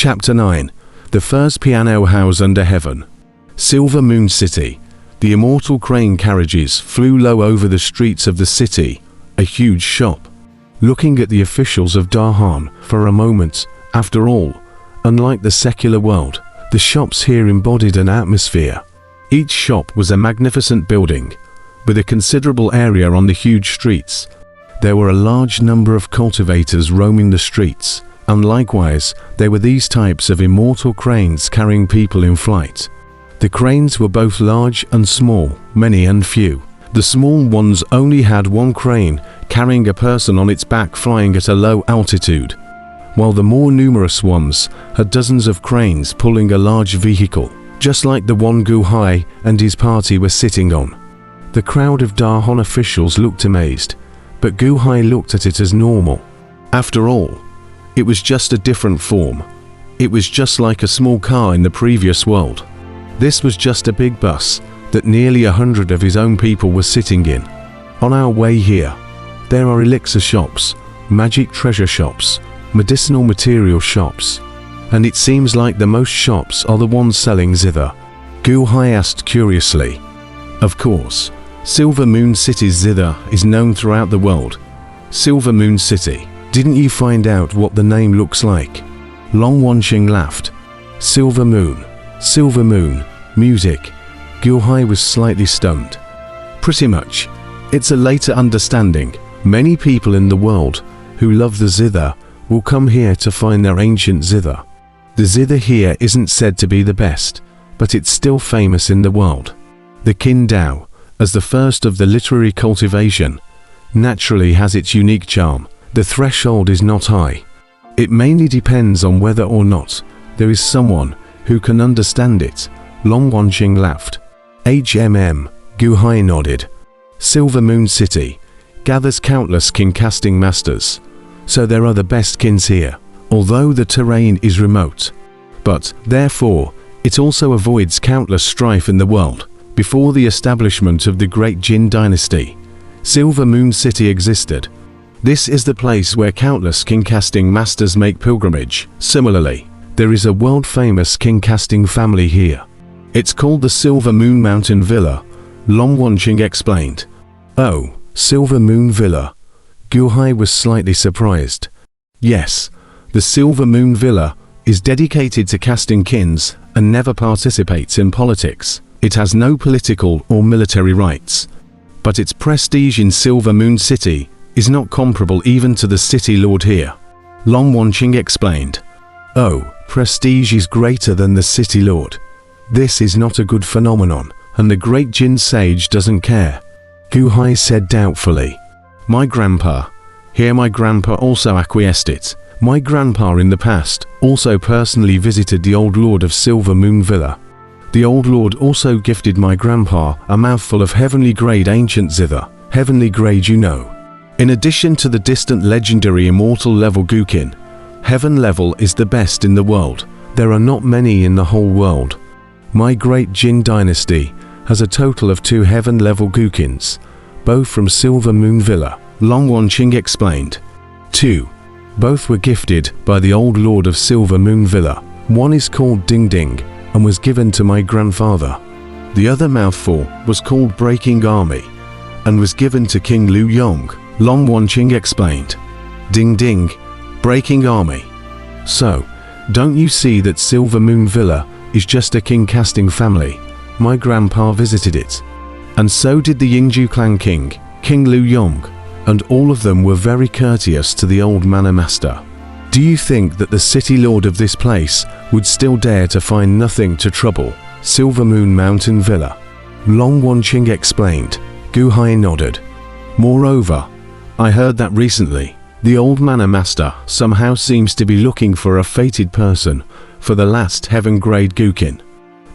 Chapter 9. The First Piano House Under Heaven. Silver Moon City. The immortal crane carriages flew low over the streets of the city, a huge shop. Looking at the officials of Dahan for a moment, after all, unlike the secular world, the shops here embodied an atmosphere. Each shop was a magnificent building, with a considerable area on the huge streets. There were a large number of cultivators roaming the streets, and likewise there were these types of immortal cranes carrying people in flight. The cranes were both large and small, many and few. The small ones only had one crane carrying a person on its back flying at a low altitude, while the more numerous ones had dozens of cranes pulling a large vehicle, just like the one Gu Hai and his party were sitting on. The crowd of Dahan officials looked amazed, but Gu Hai looked at it as normal. After all, it was just a different form. It was just like a small car in the previous world. This was just a big bus that nearly 100 of his own people were sitting in. On our way here, there are elixir shops, magic treasure shops, medicinal material shops, and it seems like the most shops are the ones selling zither. Gu Hai asked curiously. Of course, Silver Moon City's zither is known throughout the world. Silver Moon City. Didn't you find out what the name looks like? Long Wanqing laughed. Silver Moon, music. Gu Hai was slightly stunned. Pretty much. It's a later understanding. Many people in the world who love the zither will come here to find their ancient zither. The zither here isn't said to be the best, but it's still famous in the world. The Qin Dao, as the first of the literary cultivation, naturally has its unique charm. The threshold is not high. It mainly depends on whether or not there is someone who can understand it. Long Wanqing laughed. Gu Hai nodded. Silver Moon City gathers countless kin casting masters, so there are the best kins here, although the terrain is remote. But, therefore, it also avoids countless strife in the world. Before the establishment of the Great Jin Dynasty, Silver Moon City existed. This is the place where countless kin-casting masters make pilgrimage. Similarly, there is a world-famous kin-casting family here. It's called the Silver Moon Mountain Villa, Long Wanqing explained. Oh, Silver Moon Villa. Gu Hai was slightly surprised. Yes, the Silver Moon Villa is dedicated to casting kins and never participates in politics. It has no political or military rights. But its prestige in Silver Moon City is not comparable even to the city lord here. Long Wanqing explained. Oh, prestige is greater than the city lord. This is not a good phenomenon, and the great Jin sage doesn't care. Gu Hai said doubtfully. My grandpa. Here my grandpa also acquiesced it. My grandpa in the past also personally visited the old lord of Silver Moon Villa. The old lord also gifted my grandpa a mouthful of heavenly grade ancient zither. Heavenly grade, you know. In addition to the distant legendary immortal level Guqin, heaven level is the best in the world. There are not many in the whole world. My great Jin dynasty has a total of 2 heaven level Guqins, both from Silver Moon Villa, Long Wanqing explained. 2. Both were gifted by the old lord of Silver Moon Villa. One is called Ding Ding and was given to my grandfather. The other mouthful was called Breaking Army and was given to King Lu Yong. Long Wanqing explained. Ding Ding, Breaking Army. So, don't you see that Silver Moon Villa is just a king-casting family? My grandpa visited it. And so did the Yingju clan king, King Lu Yong, and all of them were very courteous to the old manor master. Do you think that the city lord of this place would still dare to find nothing to trouble Silver Moon Mountain Villa? Long Wanqing explained. Gu Hai nodded. Moreover, I heard that recently, the old manor master somehow seems to be looking for a fated person for the last heaven grade Guqin.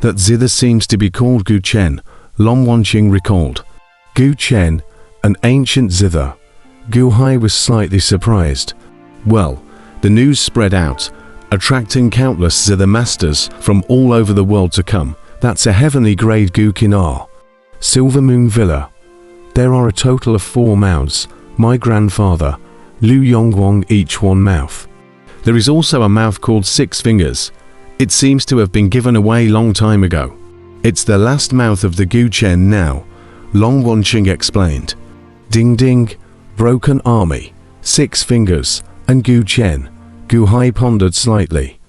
That zither seems to be called Gu Chen, Long Wanqing recalled. Gu Chen, an ancient zither. Gu Hai was slightly surprised. Well, the news spread out, attracting countless zither masters from all over the world to come. That's a heavenly grade Guqin R. Silver Moon Villa. There are a total of 4 mouths. My grandfather, Lu Yongguang each one mouth. There is also a mouth called 6 fingers. It seems to have been given away long time ago. It's the last mouth of the Guchen now, Long Wanqing explained. Ding ding, broken army, 6 fingers, and Guchen. Gu Hai pondered slightly.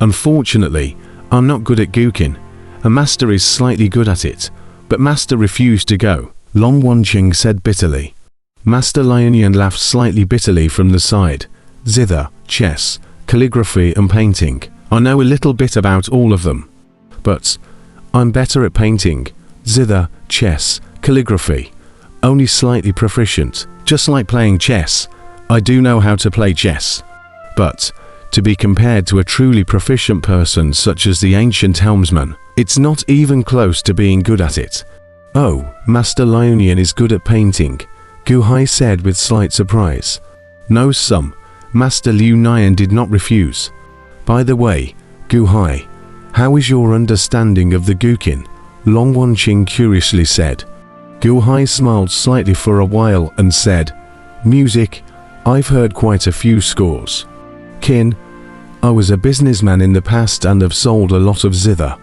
Unfortunately, I'm not good at Guqin. A master is slightly good at it, but master refused to go, Long Wanqing said bitterly. Master Lionian laughed slightly bitterly from the side. Zither, chess, calligraphy and painting. I know a little bit about all of them. But I'm better at painting, zither, chess, calligraphy. Only slightly proficient, just like playing chess. I do know how to play chess. But to be compared to a truly proficient person such as the ancient helmsman, it's not even close to being good at it. Oh, Master Lionian is good at painting, Gu Hai said with slight surprise. No, some. Master Liu Nian did not refuse. By the way, Gu Hai, how is your understanding of the Guqin? Long Wanqing curiously said. Gu Hai smiled slightly for a while and said, Music, I've heard quite a few scores. Qin, I was a businessman in the past and have sold a lot of zither.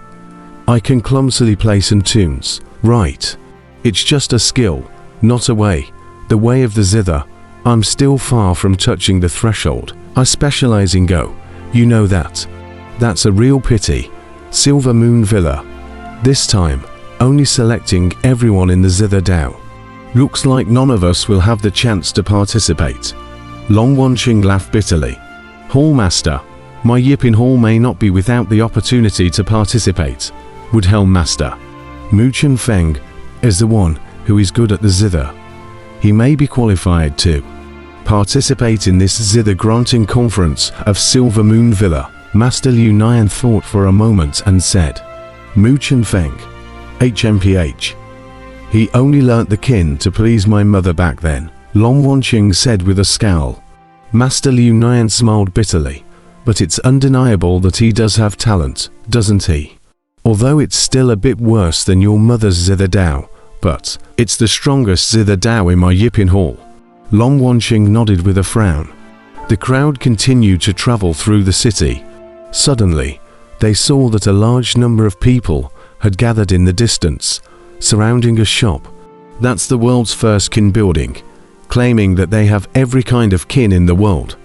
I can clumsily play some tunes, right? It's just a skill, not a way. The way of the zither. I'm still far from touching the threshold. I specialize in Go. You know that. That's a real pity. Silver Moon Villa. This time, only selecting everyone in the Zither Dao. Looks like none of us will have the chance to participate. Long Wanqing laughed bitterly. Hall Master, my Yippin Hall may not be without the opportunity to participate. Would Helm Master. Mu Chen Feng is the one who is good at the Zither. He may be qualified to participate in this Zither granting conference of Silver Moon Villa. Master Liu Nian thought for a moment and said, Mu Chen Feng, HMPH. He only learnt the Qin to please my mother back then, Long Wanqing said with a scowl. Master Liu Nian smiled bitterly. But it's undeniable that he does have talent, doesn't he? Although it's still a bit worse than your mother's Zither Dao, but it's the strongest Zither Dao in my Yippin Hall. Long Wanqing nodded with a frown. The crowd continued to travel through the city. Suddenly, they saw that a large number of people had gathered in the distance, surrounding a shop. That's the world's first Qin building, claiming that they have every kind of Qin in the world.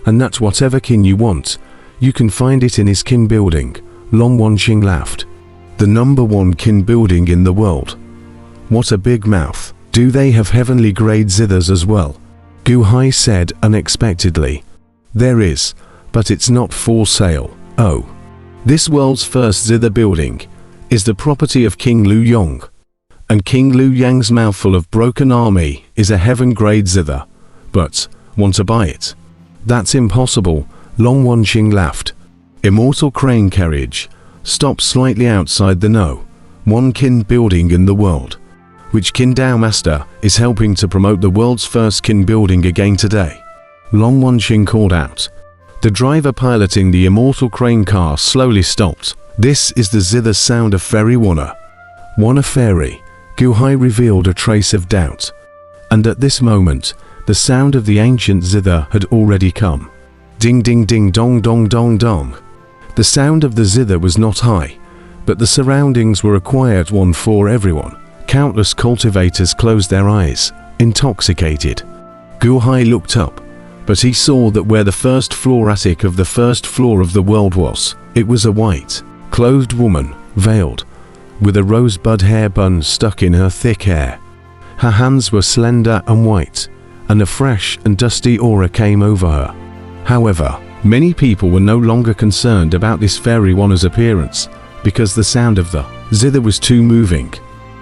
And that whatever Qin you want, you can find it in his Qin building, Long Wanqing laughed. The #1 Qin building in the world. What a big mouth. Do they have heavenly grade zithers as well? Gu Hai said unexpectedly. There is, but it's not for sale. Oh. This world's first zither building is the property of King Lu Yong. And King Lu Yang's mouthful of broken army is a heaven grade zither. But, want to buy it? That's impossible, Long Wanqing laughed. Immortal crane carriage stopped slightly outside the #1 Qin building in the world, which Qin Dao Master is helping to promote the world's first Qin building again today. Long Wanqing called out. The driver piloting the Immortal crane car slowly stopped. This is the zither sound of Fairy Wanna. Wanna Fairy, Gu Hai revealed a trace of doubt. And at this moment, the sound of the ancient zither had already come. Ding ding ding dong dong dong dong. The sound of the zither was not high, but the surroundings were a quiet one for everyone. Countless cultivators closed their eyes, intoxicated. Gu Hai looked up, but he saw that where the first floor attic of the first floor of the world was, it was a white, clothed woman, veiled, with a rosebud hair bun stuck in her thick hair. Her hands were slender and white, and a fresh and dusty aura came over her. However, many people were no longer concerned about this fairy Wanna's appearance, because the sound of the zither was too moving.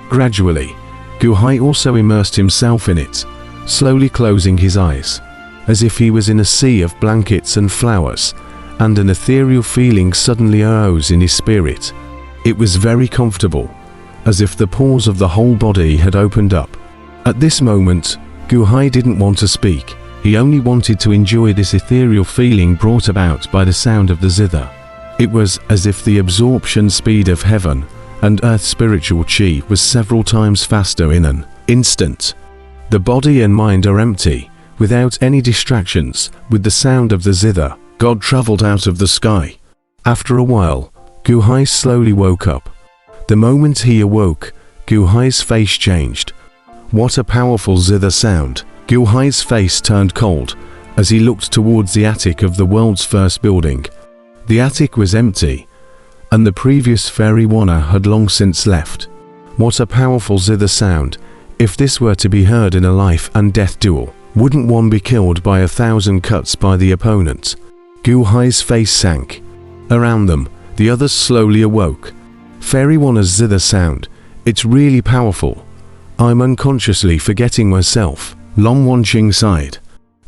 Gradually, Gu Hai also immersed himself in it, slowly closing his eyes, as if he was in a sea of blankets and flowers, and an ethereal feeling suddenly arose in his spirit. It was very comfortable, as if the pores of the whole body had opened up. At this moment, Gu Hai didn't want to speak. He only wanted to enjoy this ethereal feeling brought about by the sound of the zither. It was as if the absorption speed of heaven and earth's spiritual chi was several times faster in an instant. The body and mind are empty, without any distractions, with the sound of the zither. God traveled out of the sky. After a while, Gu Hai slowly woke up. The moment he awoke, Gu Hai's face changed. What a powerful zither sound! Gu Hai's face turned cold as he looked towards the attic of the world's first building. The attic was empty, and the previous fairy Wanna had long since left. What a powerful zither sound! If this were to be heard in a life and death duel, wouldn't one be killed by 1,000 cuts by the opponent? Gu Hai's face sank. Around them, the others slowly awoke. Fairy Wanna's zither sound, it's really powerful. I'm unconsciously forgetting myself. Long Wanqing sighed.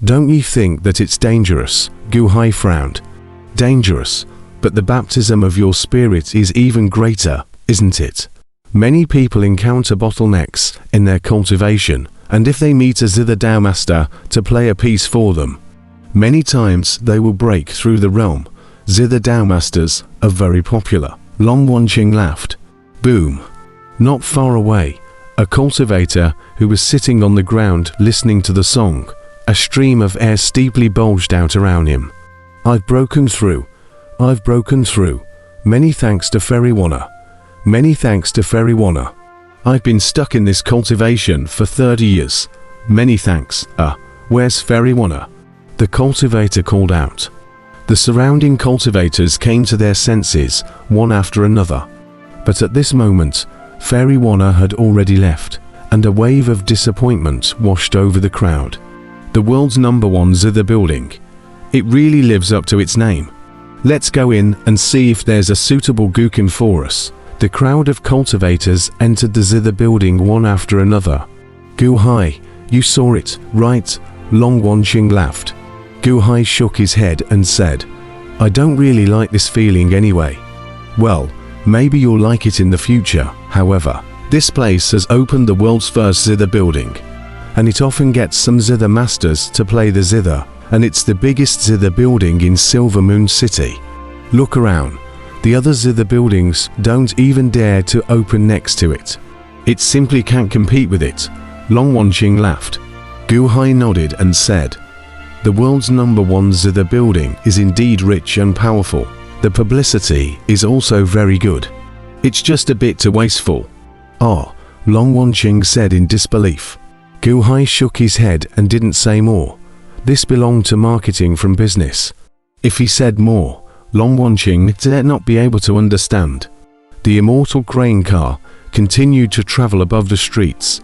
Don't you think that it's dangerous? Gu Hai frowned. Dangerous, but the baptism of your spirit is even greater, isn't it? Many people encounter bottlenecks in their cultivation, and if they meet a Zither Dao master to play a piece for them, many times they will break through the realm. Zither Dao masters are very popular. Long Wanqing laughed. Boom. Not far away, a cultivator who was sitting on the ground listening to the song, a stream of air steeply bulged out around him. I've broken through. I've broken through. Many thanks to Fairy Wanna. Many thanks to Fairy Wanna. I've been stuck in this cultivation for 30 years. Many thanks. Where's Fairy Wanna? The cultivator called out. The surrounding cultivators came to their senses, one after another. But at this moment, Fairy Wanna had already left, and a wave of disappointment washed over the crowd. The world's #1 Zither building. It really lives up to its name. Let's go in and see if there's a suitable Gukim for us. The crowd of cultivators entered the Zither building one after another. Gu Hai, you saw it, right? Long Wanqing laughed. Gu Hai shook his head and said, I don't really like this feeling anyway. Well, maybe you'll like it in the future. However, this place has opened the world's first Zither building, and it often gets some Zither masters to play the Zither, and it's the biggest Zither building in Silver Moon City. Look around. The other Zither buildings don't even dare to open next to it. It simply can't compete with it. Long Wanqing laughed. Gu Hai nodded and said, the world's #1 Zither building is indeed rich and powerful. The publicity is also very good. It's just a bit too wasteful. Long Wanqing said in disbelief. Gu Hai shook his head and didn't say more. This belonged to marketing from business. If he said more, Long Wanqing did not be able to understand. The Immortal crane car continued to travel above the streets.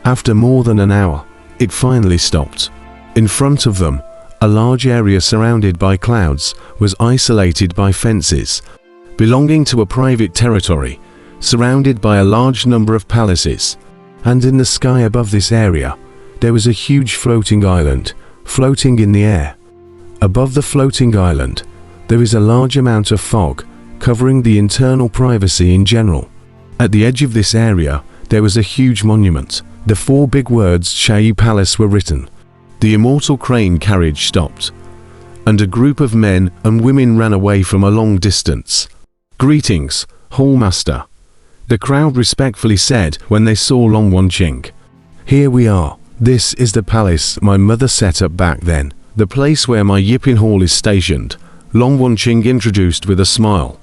After more than an hour, it finally stopped. In front of them, a large area surrounded by clouds was isolated by fences, belonging to a private territory, surrounded by a large number of palaces. And in the sky above this area, there was a huge floating island, floating in the air. Above the floating island, there is a large amount of fog, covering the internal privacy in general. At the edge of this area, there was a huge monument. The 4 big words Chai Palace were written. The Immortal crane carriage stopped, and a group of men and women ran away from a long distance. Greetings, Hallmaster, the crowd respectfully said when they saw Long Wanqing. Here we are. This is the palace my mother set up back then, the place where my Yippin Hall is stationed, Long Wanqing introduced with a smile.